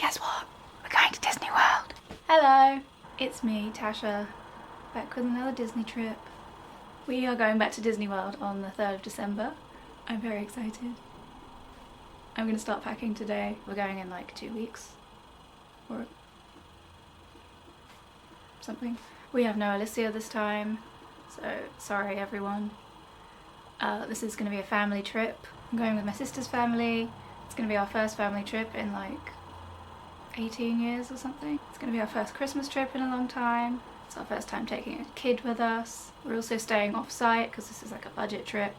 Guess what? We're going to Disney World. Hello, it's me, Tasha, back with another Disney trip. We are going back to Disney World on the 3rd of December. I'm very excited. I'm going to start packing today. We're going in like 2 weeks or something. We have no Alicia this time, so sorry everyone. This is going to be a family trip. I'm going with my sister's family. It's going to be our first family trip in like 18 years or something. It's going to be our first Christmas trip in a long time. It's our first time taking a kid with us. We're also staying off site because this is like a budget trip.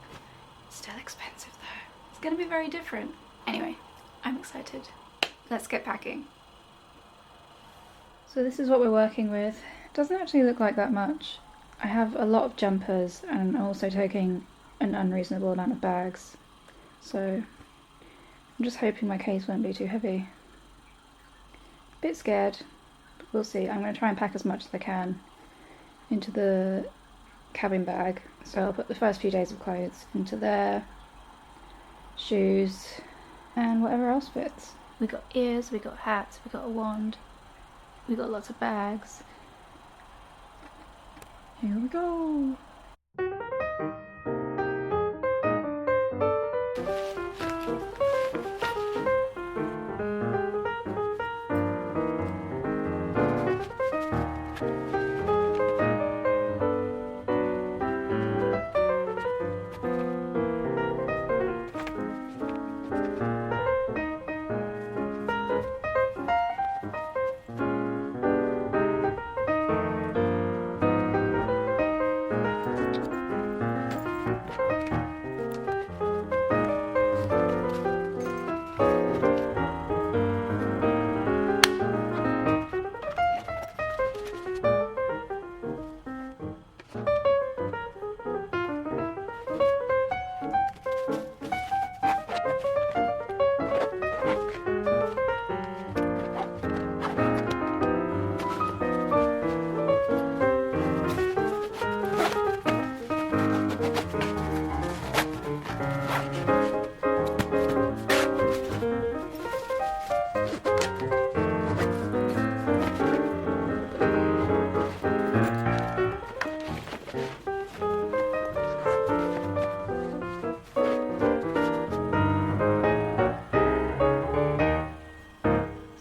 It's still expensive though. It's going to be very different. Anyway, I'm excited. Let's get packing. So this is what we're working with. It doesn't actually look like that much. I have a lot of jumpers and I'm also taking an unreasonable amount of bags. So I'm just hoping my case won't be too heavy. Bit scared, but we'll see. I'm going to try and pack as much as I can into the cabin bag. So I'll put the first few days of clothes into there, shoes, and whatever else fits. We got ears, we got hats, we got a wand, we got lots of bags. Here we go!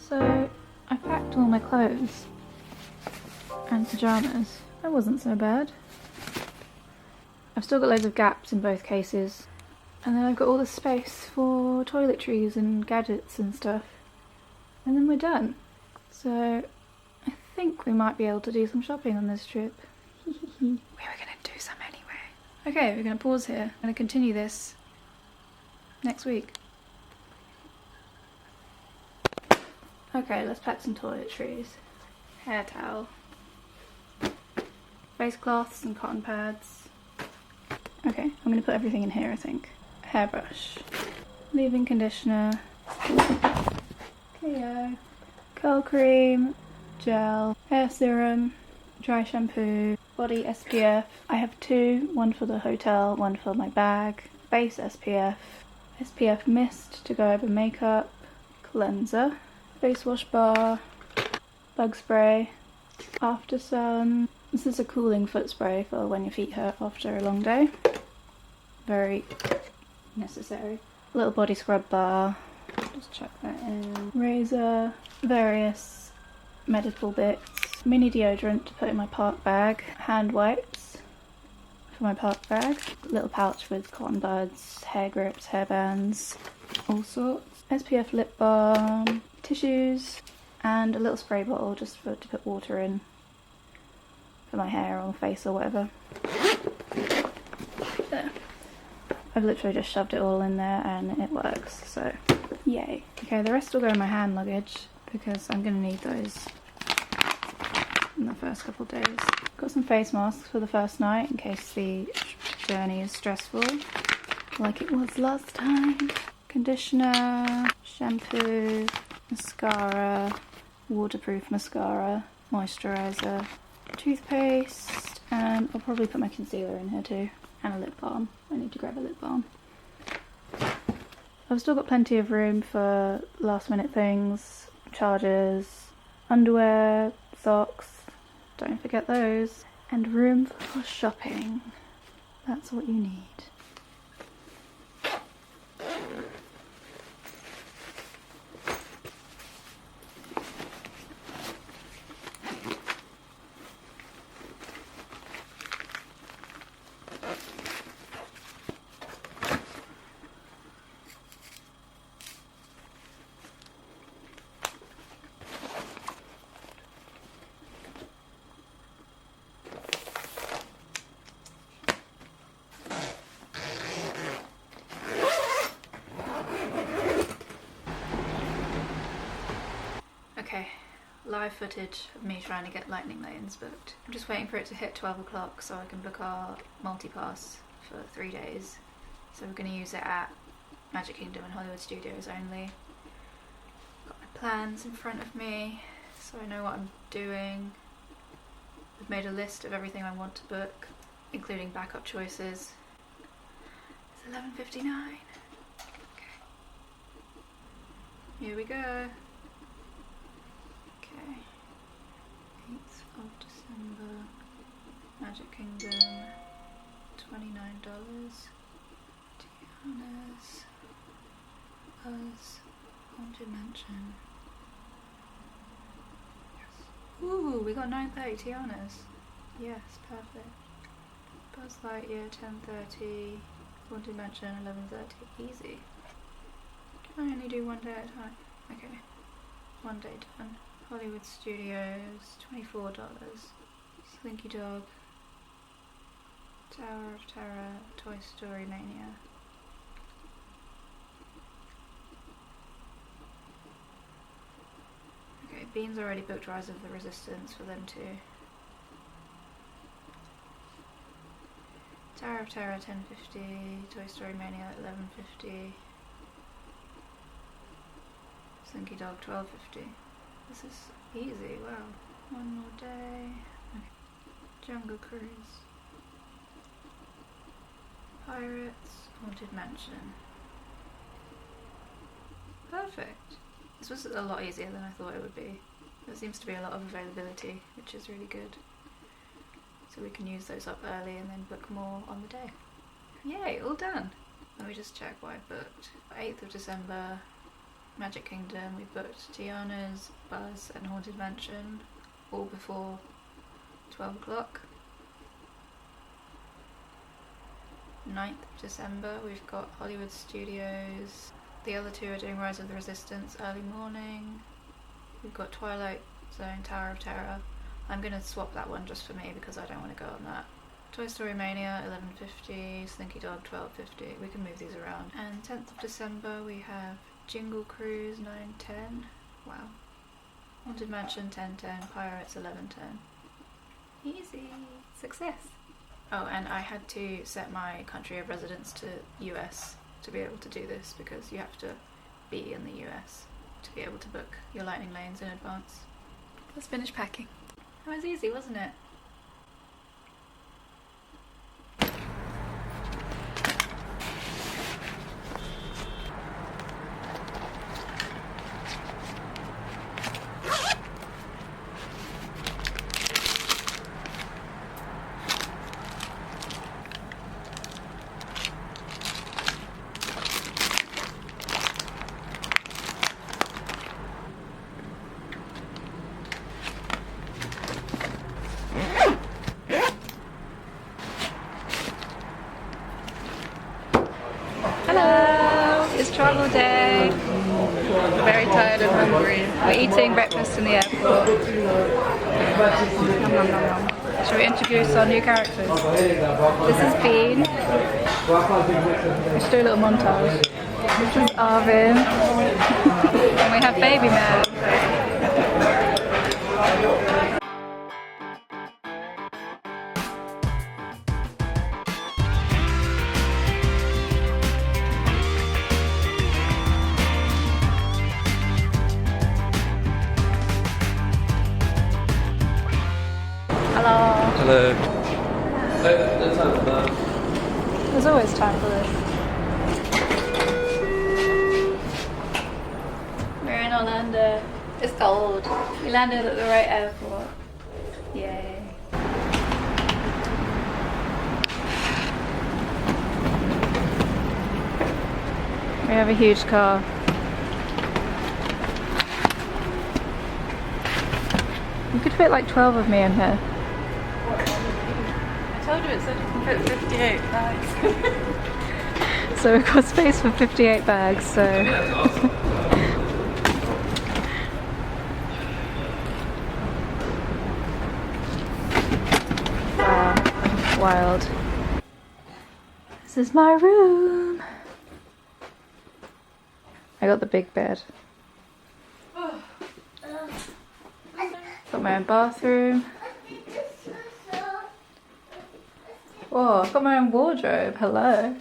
So I packed all my clothes and pyjamas. That wasn't so bad. I've still got loads of gaps in both cases. And then I've got all the space for toiletries and gadgets and stuff. And then we're done. So I think we might be able to do some shopping on this trip. We were going to do some anyway. Okay, we're going to pause here. I'm going to continue this next week. Okay, let's pack some toiletries. Hair towel. Face cloths and cotton pads. Okay, I'm going to put everything in here, I think. Hairbrush. Leave-in conditioner. Cleo. Curl cream. Gel. Hair serum. Dry shampoo. Body SPF. I have two. One for the hotel, one for my bag. Face SPF. SPF mist to go over makeup. Cleanser. Face wash bar, bug spray, after sun. This is a cooling foot spray for when your feet hurt after a long day. Very necessary. A little body scrub bar, just chuck that in. Razor, various medical bits, mini deodorant to put in my park bag, hand wipes for my park bag, little pouch with cotton buds, hair grips, hair bands, all sorts. SPF lip balm, tissues, and a little spray bottle just to put water in for my hair or face or whatever. There. I've literally just shoved it all in there and it works, so yay. Okay, the rest will go in my hand luggage because I'm going to need those in the first couple of days. Got some face masks for the first night in case the journey is stressful, like it was last time. Conditioner, shampoo, mascara, waterproof mascara, moisturiser, toothpaste, and I'll probably put my concealer in here too, and a lip balm. I need to grab a lip balm. I've still got plenty of room for last minute things. chargers, underwear, socks, don't forget those, and room for shopping. That's what you need. Okay, live footage of me trying to get Lightning Lanes booked. I'm just waiting for it to hit 12 o'clock so I can book our multi-pass for 3 days. So we're going to use it at Magic Kingdom and Hollywood Studios only. Got my plans in front of me so I know what I'm doing. I've made a list of everything I want to book, including backup choices. It's 11:59. Okay. Here we go. Okay, 8th of December, Magic Kingdom, $29, Tiana's, Buzz, Haunted Mansion. Yes. Ooh, we got 9:30 Tiana's. Yes, perfect. Buzz Lightyear, 10:30, Haunted Mansion, 11:30. Easy. Can I only do one day at a time? Okay, one day done. Hollywood Studios, $24. Slinky Dog, Tower of Terror, Toy Story Mania. Okay, Bean's already booked Rise of the Resistance for them too. Tower of Terror, 10:50, Toy Story Mania, 11:50. Slinky Dog, 12:50. This is easy, wow. One more day. Okay. Jungle Cruise. Pirates, Haunted Mansion. Perfect. This was a lot easier than I thought it would be. There seems to be a lot of availability, which is really good. So we can use those up early and then book more on the day. Yay, all done. Let me just check what I booked. 8th of December. Magic Kingdom, we booked Tiana's, Buzz and Haunted Mansion, all before 12 o'clock. 9th of December, we've got Hollywood Studios. The other two are doing Rise of the Resistance early morning. We've got Twilight Zone, Tower of Terror. I'm going to swap that one just for me because I don't want to go on that. Toy Story Mania, 11:50, Slinky Dog, 12:50. We can move these around. And 10th of December, we have Jingle Cruise, 9:10. Wow. Haunted Mansion, 10:10. Pirates, 11:10. Easy. Success. Oh, and I had to set my country of residence to US to be able to do this because you have to be in the US to be able to book your Lightning Lanes in advance. Let's finish packing. That was easy, wasn't it? Travel day. Very tired and hungry. We're eating breakfast in the airport. Nom, nom, nom, nom. Shall we introduce our new characters? This is Bean. We should do a little montage. This is Arvin. And we have Baby Man. Hello. There's always time for this. We're in Orlando. It's cold. We landed at the right airport. Yay. We have a huge car. You could fit like 12 of me in here. I told you it said you can fit 58 bags. So we've got space for 58 bags, so... Wow, wild. This is my room. I got the big bed. Got my own bathroom. Whoa, I've got my own wardrobe. Hello.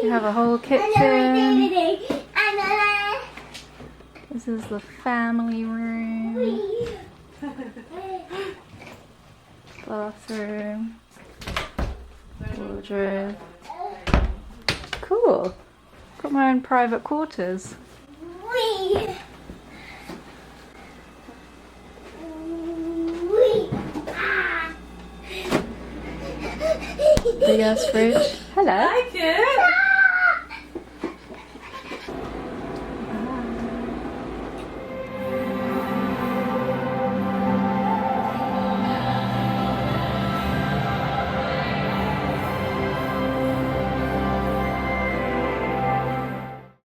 You have a whole kitchen. This is the family room. Bathroom. Wardrobe. Cool. Got my own private quarters. Big ass fridge. Hello. Hi, kid.